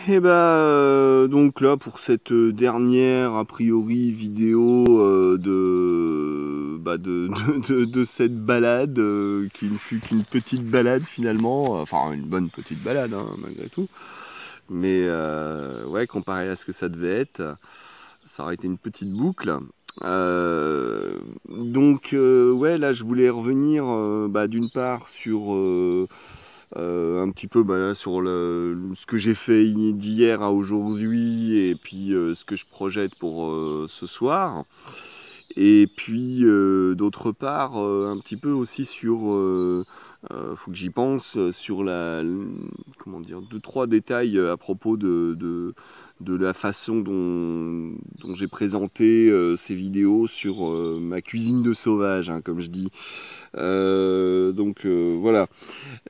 et donc là pour cette dernière a priori vidéo de cette balade qui ne fut qu'une petite balade finalement, enfin une bonne petite balade hein, malgré tout, mais ouais, comparé à ce que ça devait être, ça aurait été une petite boucle. Ouais, là je voulais revenir d'une part sur un petit peu sur ce que j'ai fait d'hier à aujourd'hui et puis ce que je projette pour ce soir. Et puis d'autre part, un petit peu aussi sur, faut que j'y pense, sur comment dire, deux, trois détails à propos de la façon dont j'ai présenté ces vidéos sur ma cuisine de sauvage, hein, comme je dis. Voilà.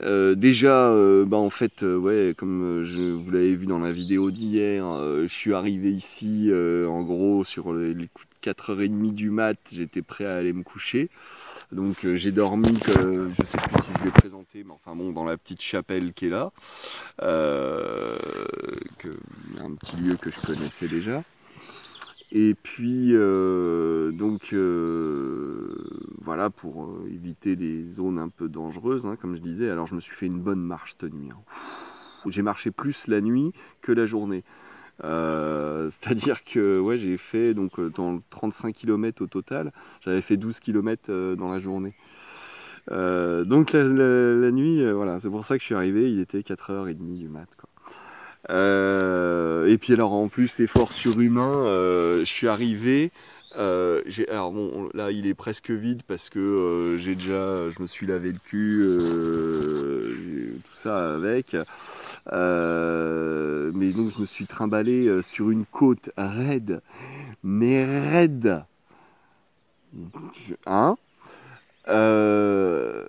Déjà, en fait, ouais, comme vous l'avez vu dans la vidéo d'hier, je suis arrivé ici, en gros, sur les coups de 4h30 du mat, j'étais prêt à aller me coucher. Donc j'ai dormi, je sais plus si je l'ai présenté, mais enfin bon, dans la petite chapelle qui est là, un petit lieu que je connaissais déjà. Et puis, voilà, pour éviter les zones un peu dangereuses, hein, comme je disais. Alors, je me suis fait une bonne marche cette nuit, hein. J'ai marché plus la nuit que la journée. C'est-à-dire que ouais, j'ai fait donc, dans 35 km au total, j'avais fait 12 km dans la journée. Donc, la nuit, voilà, c'est pour ça que je suis arrivé, il était 4h30 du mat, quoi. Et puis alors en plus effort surhumain, je suis arrivé, alors bon là il est presque vide parce que je me suis lavé le cul, tout ça avec, mais donc je me suis trimballé sur une côte raide, mais raide, hein, le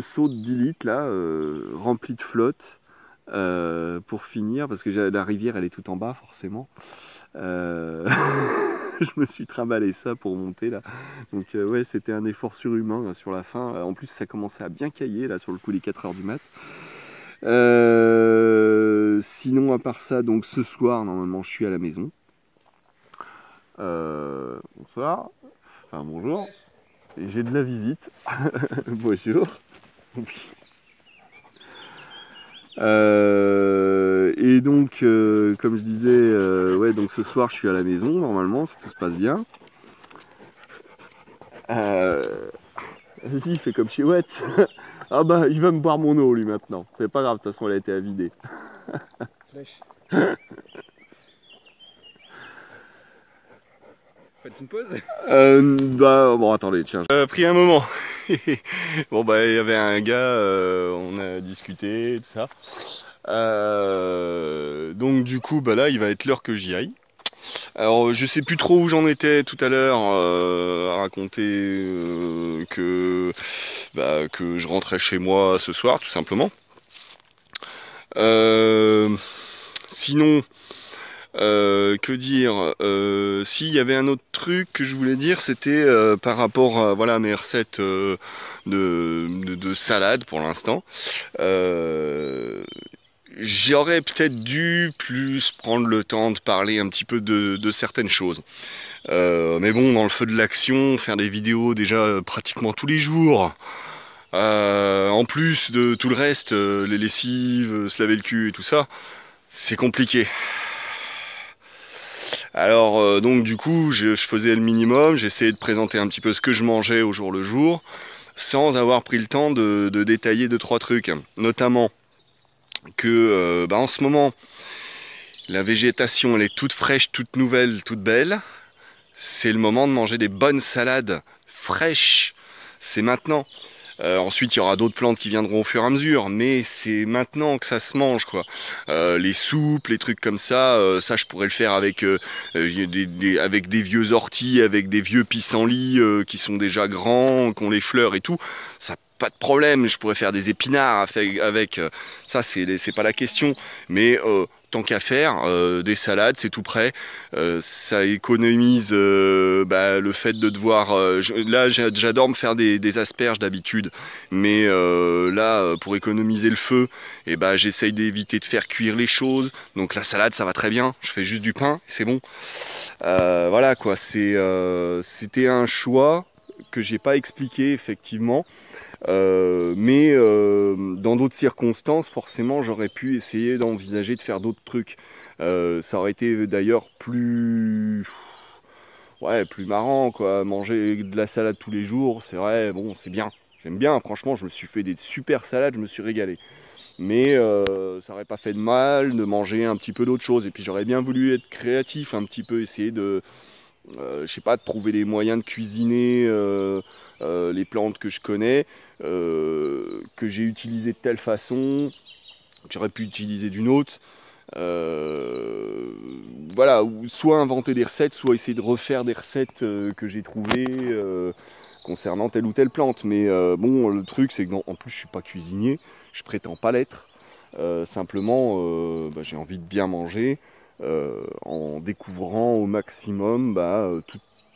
seau de 10 litres là, rempli de flotte. Pour finir, parce que la rivière elle est tout en bas forcément, je me suis trimballé ça pour monter là, donc ouais, c'était un effort surhumain hein, sur la fin. En plus ça commençait à bien cailler là sur le coup des 4h du mat. Sinon à part ça, donc ce soir normalement je suis à la maison. Bonsoir, enfin bonjour, j'ai de la visite. Bonjour. Et donc, comme je disais, ouais, donc ce soir je suis à la maison, normalement, si tout se passe bien. Vas-y, il fait comme Chouette. Ah bah, il va me boire mon eau, lui, maintenant. C'est pas grave, de toute façon, elle a été à vider. Flèche. Faites une pause. Bon, attendez, tiens. Pris un moment. Bon, il y avait un gars, on a discuté, tout ça. Donc du coup là il va être l'heure que j'y aille. Alors je sais plus trop où j'en étais tout à l'heure, à raconter que je rentrais chez moi ce soir tout simplement. Sinon que dire, s'il y avait un autre truc que je voulais dire, c'était par rapport à voilà, mes recettes de salade pour l'instant. J'aurais peut-être dû plus prendre le temps de parler un petit peu de certaines choses. Mais bon, dans le feu de l'action, faire des vidéos déjà pratiquement tous les jours, en plus de tout le reste, les lessives, se laver le cul et tout ça, c'est compliqué. Alors donc du coup, je faisais le minimum, j'essayais de présenter un petit peu ce que je mangeais au jour le jour, sans avoir pris le temps de détailler 2-3 trucs, notamment que en ce moment la végétation elle est toute fraîche, toute nouvelle, toute belle. C'est le moment de manger des bonnes salades fraîches, c'est maintenant. Ensuite il y aura d'autres plantes qui viendront au fur et à mesure, mais c'est maintenant que ça se mange quoi. Les soupes, les trucs comme ça, ça je pourrais le faire avec avec des vieux orties, avec des vieux pissenlits qui sont déjà grands, qui ont les fleurs et tout. Ça pas de problème, je pourrais faire des épinards avec ça, c'est pas la question. Mais tant qu'à faire, des salades, c'est tout prêt. Ça économise le fait de devoir. Là, j'adore me faire des asperges d'habitude, mais là, pour économiser le feu, et j'essaye d'éviter de faire cuire les choses. Donc la salade, ça va très bien. Je fais juste du pain, c'est bon. Voilà quoi. C'était un choix que j'ai pas expliqué effectivement. Mais dans d'autres circonstances, forcément, j'aurais pu essayer d'envisager de faire d'autres trucs. Ça aurait été d'ailleurs plus marrant, quoi. Manger de la salade tous les jours, c'est vrai, bon, c'est bien. J'aime bien, franchement, je me suis fait des super salades, je me suis régalé. Mais ça aurait pas fait de mal de manger un petit peu d'autres choses. Et puis j'aurais bien voulu être créatif, un petit peu essayer de, je sais pas, de trouver les moyens de cuisiner les plantes que je connais, que j'ai utilisées de telle façon, que j'aurais pu utiliser d'une autre. Voilà, ou soit inventer des recettes, soit essayer de refaire des recettes que j'ai trouvées concernant telle ou telle plante. Mais bon, le truc, c'est que en plus, je suis pas cuisinier, je prétends pas l'être. Simplement, j'ai envie de bien manger en découvrant au maximum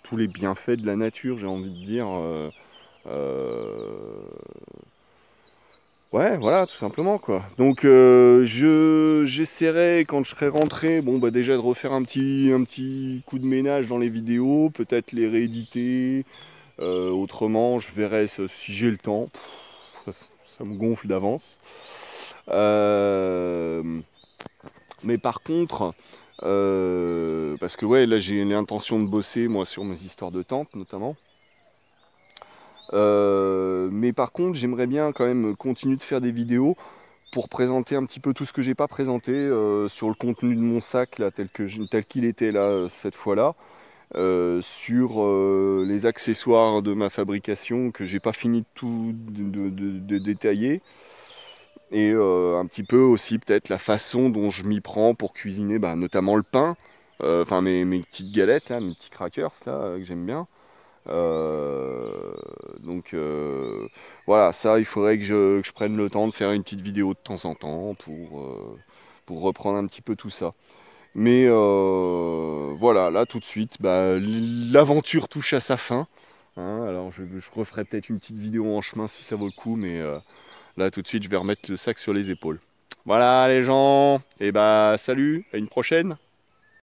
tous les bienfaits de la nature, j'ai envie de dire. Ouais, voilà, tout simplement quoi. Donc j'essaierai quand je serai rentré, déjà de refaire un petit coup de ménage dans les vidéos, peut-être les rééditer. Autrement, je verrai si j'ai le temps. Ça me gonfle d'avance. Mais par contre, parce que ouais, là j'ai l'intention de bosser moi sur mes histoires de tentes notamment. Mais par contre, j'aimerais bien quand même continuer de faire des vidéos pour présenter un petit peu tout ce que j'ai pas présenté sur le contenu de mon sac là, tel qu'il était là cette fois-là, sur les accessoires de ma fabrication que j'ai pas fini de détailler, et un petit peu aussi peut-être la façon dont je m'y prends pour cuisiner, notamment le pain, enfin mes petites galettes là, mes petits crackers là que j'aime bien. Donc voilà, ça il faudrait que je prenne le temps de faire une petite vidéo de temps en temps pour reprendre un petit peu tout ça. Mais voilà, là tout de suite, l'aventure touche à sa fin, hein. Alors je referai peut-être une petite vidéo en chemin si ça vaut le coup, mais là tout de suite je vais remettre le sac sur les épaules. Voilà les gens, et salut, à une prochaine.